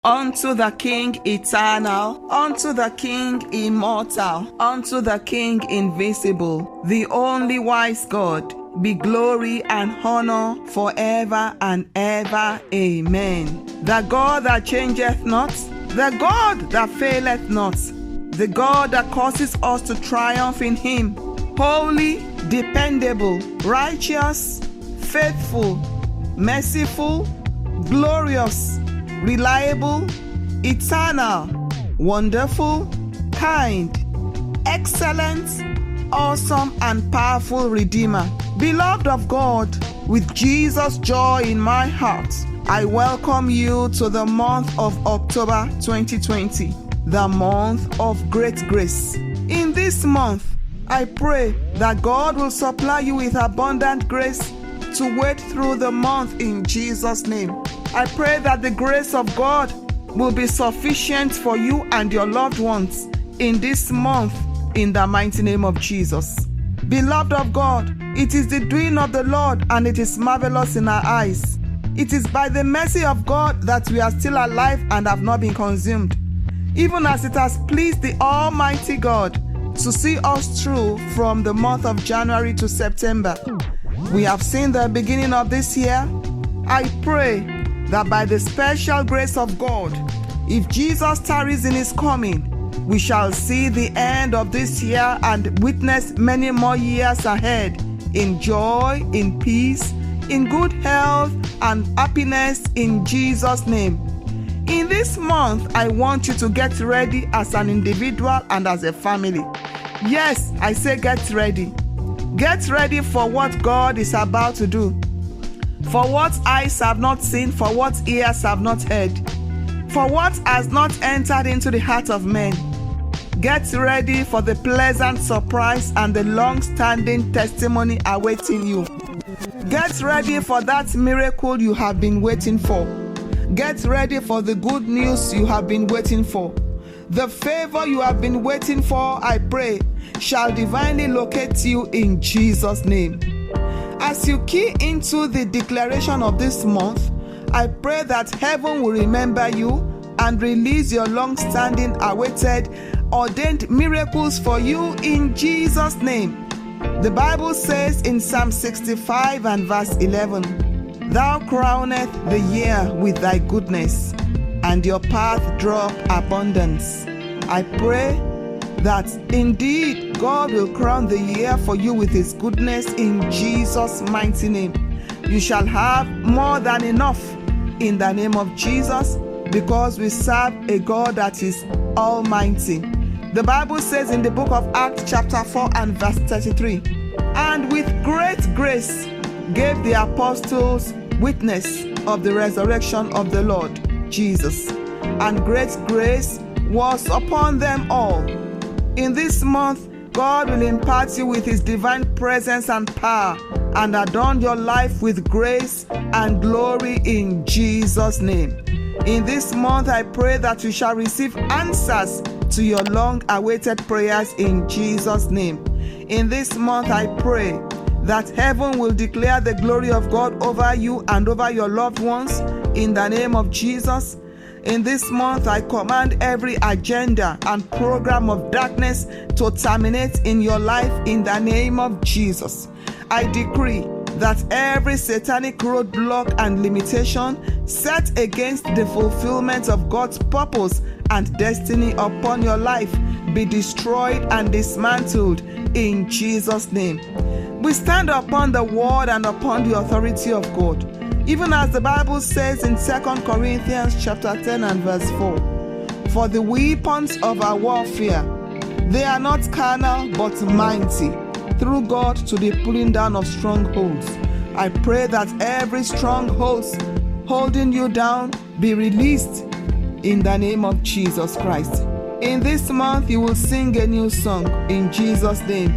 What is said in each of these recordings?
Unto the King eternal, unto the King immortal, unto the King invisible, the only wise God, be glory and honor forever and ever. Amen. The God that changeth not, the God that faileth not, the God that causes us to triumph in him, holy, dependable, righteous, faithful, merciful, glorious, reliable, eternal, wonderful, kind, excellent, awesome, and powerful Redeemer. Beloved of God, with Jesus' joy in my heart, I welcome you to the month of October 2020, the month of great grace. In this month, I pray that God will supply you with abundant grace to wait through the month in Jesus' name. I pray that the grace of God will be sufficient for you and your loved ones in this month in the mighty name of Jesus. Beloved of God, it is the doing of the Lord and it is marvelous in our eyes. It is by the mercy of God that we are still alive and have not been consumed, even as it has pleased the Almighty God to see us through from the month of January to September. We have seen the beginning of this year. I pray that by the special grace of God, if Jesus tarries in his coming, we shall see the end of this year and witness many more years ahead in joy, in peace, in good health and happiness in Jesus' name. In this month, I want you to get ready as an individual and as a family. Yes, I say get ready. Get ready for what God is about to do. For what eyes have not seen, for what ears have not heard, for what has not entered into the heart of men. Get ready for the pleasant surprise and the long-standing testimony awaiting you. Get ready for that miracle you have been waiting for. Get ready for the good news you have been waiting for. The favor you have been waiting for, I pray, shall divinely locate you in Jesus' name. As you key into the declaration of this month, I pray that heaven will remember you and release your long-standing awaited, ordained miracles for you in Jesus' name. The Bible says in Psalm 65 and verse 11, Thou crownest the year with thy goodness, and your path drop abundance. I pray that indeed God will crown the year for you with his goodness in Jesus' mighty name. You shall have more than enough in the name of Jesus, because we serve a God that is almighty. The Bible says in the book of Acts chapter 4 and verse 33, And with great grace gave the apostles witness of the resurrection of the Lord Jesus, and great grace was upon them all. In this month, God will impart you with his divine presence and power and adorn your life with grace and glory in Jesus' name. In this month, I pray that you shall receive answers to your long-awaited prayers in Jesus' name. In this month, I pray that heaven will declare the glory of God over you and over your loved ones in the name of Jesus. In this month, I command every agenda and program of darkness to terminate in your life in the name of Jesus. I decree that every satanic roadblock and limitation set against the fulfillment of God's purpose and destiny upon your life be destroyed and dismantled in Jesus' name. We stand upon the word and upon the authority of God, even as the Bible says in 2 Corinthians chapter 10 and verse 4, For the weapons of our warfare, they are not carnal but mighty, through God to the pulling down of strongholds. I pray that every stronghold holding you down be released in the name of Jesus Christ. In this month, you will sing a new song in Jesus' name.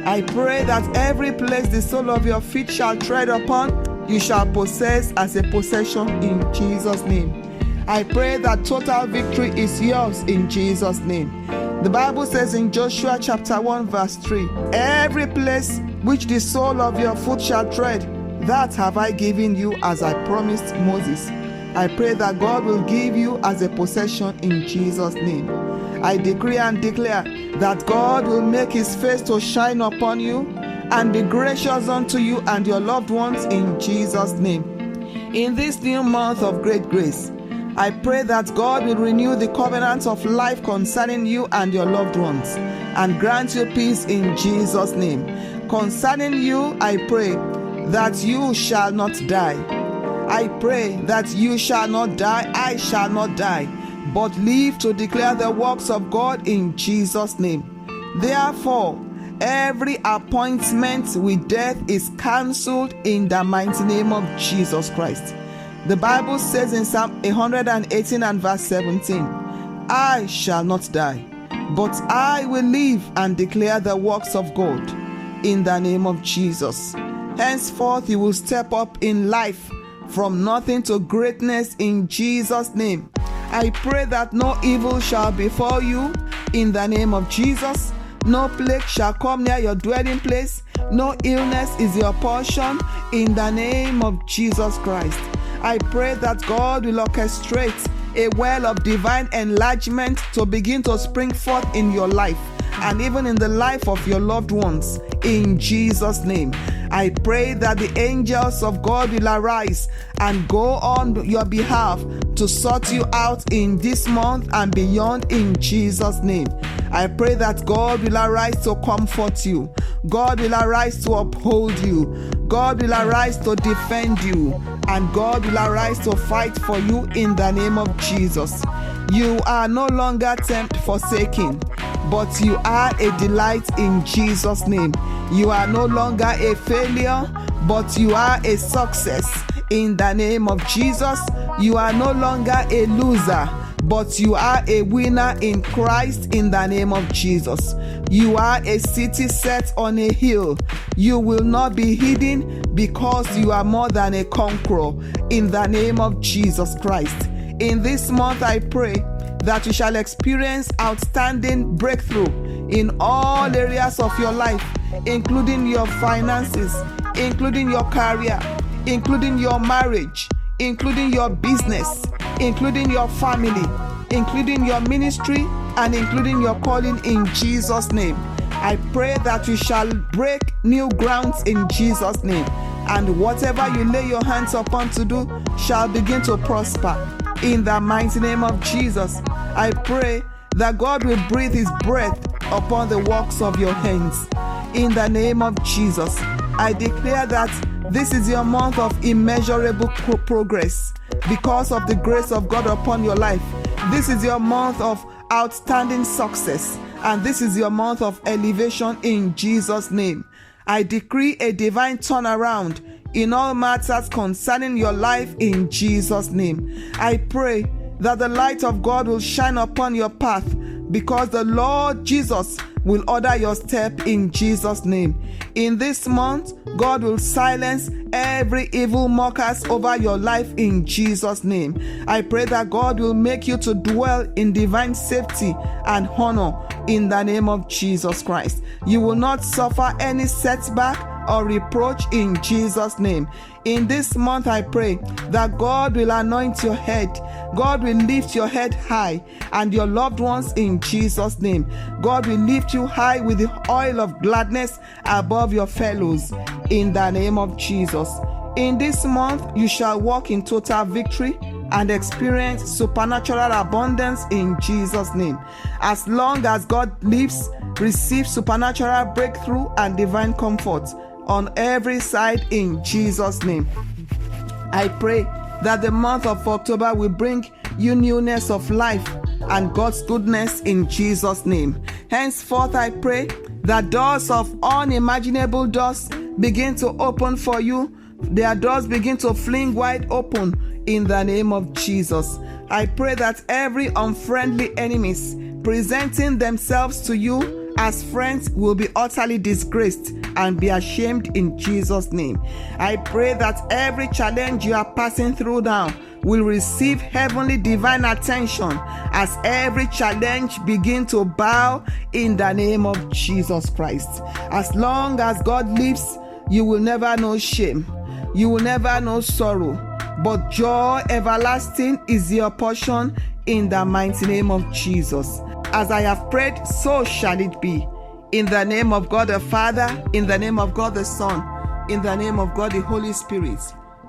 I pray that every place the sole of your feet shall tread upon, you shall possess as a possession in Jesus' name. I pray that total victory is yours in Jesus' name. The Bible says in Joshua chapter 1 verse 3, Every place which the sole of your foot shall tread, that have I given you as I promised Moses. I pray that God will give you as a possession in Jesus' name. I decree and declare that God will make his face to shine upon you and be gracious unto you and your loved ones in Jesus' name. In this new month of great grace, I pray that God will renew the covenant of life concerning you and your loved ones and grant you peace in Jesus' name. Concerning you, I pray that you shall not die. I pray that you shall not die, I shall not die, but live to declare the works of God in Jesus' name. Therefore, every appointment with death is cancelled in the mighty name of Jesus Christ. The Bible says in Psalm 118 and verse 17, I shall not die, but I will live and declare the works of God in the name of Jesus. Henceforth, you will step up in life from nothing to greatness in Jesus' name. I pray that no evil shall befall you in the name of Jesus. No plague shall come near your dwelling place. No illness is your portion in the name of Jesus Christ. I pray that God will orchestrate a well of divine enlargement to begin to spring forth in your life and even in the life of your loved ones in Jesus' name. I pray that the angels of God will arise and go on your behalf to sort you out in this month and beyond in Jesus' name. I pray that God will arise to comfort you. God will arise to uphold you. God will arise to defend you. And God will arise to fight for you in the name of Jesus. You are no longer tempted, forsaken, but you are a delight in Jesus' name. You are no longer a failure, but you are a success in the name of Jesus. You are no longer a loser, but you are a winner in Christ in the name of Jesus. You are a city set on a hill. You will not be hidden because you are more than a conqueror in the name of Jesus Christ. In this month, I pray that you shall experience outstanding breakthrough in all areas of your life, including your finances, including your career, including your marriage, including your business, including your family, including your ministry, and including your calling in Jesus' name. I pray that you shall break new grounds in Jesus' name, and whatever you lay your hands upon to do shall begin to prosper. In the mighty name of Jesus, I pray that God will breathe his breath upon the works of your hands. In the name of Jesus, I declare that this is your month of immeasurable progress because of the grace of God upon your life. This is your month of outstanding success, and this is your month of elevation in Jesus' name. I decree a divine turnaround in all matters concerning your life in Jesus' name. I pray that the light of God will shine upon your path because the Lord Jesus will order your step in Jesus' name. In this month, God will silence every evil mockers over your life in Jesus' name. I pray that God will make you to dwell in divine safety and honor in the name of Jesus Christ. You will not suffer any setback or reproach in Jesus' name. In this month, I pray that God will anoint your head. God will lift your head high and your loved ones in Jesus' name. God will lift you high with the oil of gladness above your fellows in the name of Jesus. In this month, you shall walk in total victory and experience supernatural abundance in Jesus' name. As long as God lives, receive supernatural breakthrough and divine comfort on every side in Jesus' name. I pray that the month of October will bring you newness of life and God's goodness in Jesus' name. Henceforth, I pray that doors of unimaginable doors begin to open for you. Their doors begin to fling wide open in the name of Jesus. I pray that every unfriendly enemies presenting themselves to you as friends will be utterly disgraced and be ashamed in Jesus' name. I pray that every challenge you are passing through now will receive heavenly divine attention as every challenge begin to bow in the name of Jesus Christ. As long as God lives, you will never know shame. You will never know sorrow, but joy everlasting is your portion in the mighty name of Jesus. As I have prayed, so shall it be. In the name of God the Father, in the name of God the Son, in the name of God the Holy Spirit.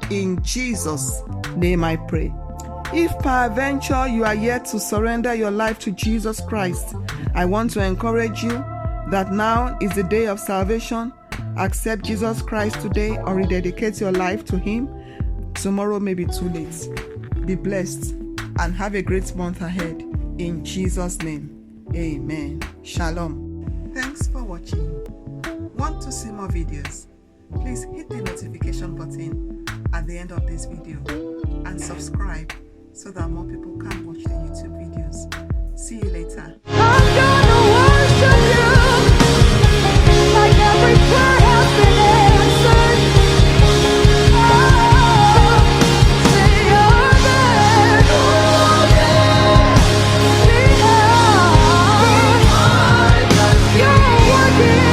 In Jesus' name I pray. If peradventure you are yet to surrender your life to Jesus Christ, I want to encourage you that now is the day of salvation. Accept Jesus Christ today or rededicate your life to Him. Tomorrow may be too late. Be blessed and have a great month ahead. In Jesus' name, amen. Shalom. Thanks for watching. Want to see more videos? Please hit the notification button at the end of this video and subscribe so that more people can watch the YouTube videos. See you later. I'm gonna worship you like every prayer has been answered. Oh, say you're there. You're working.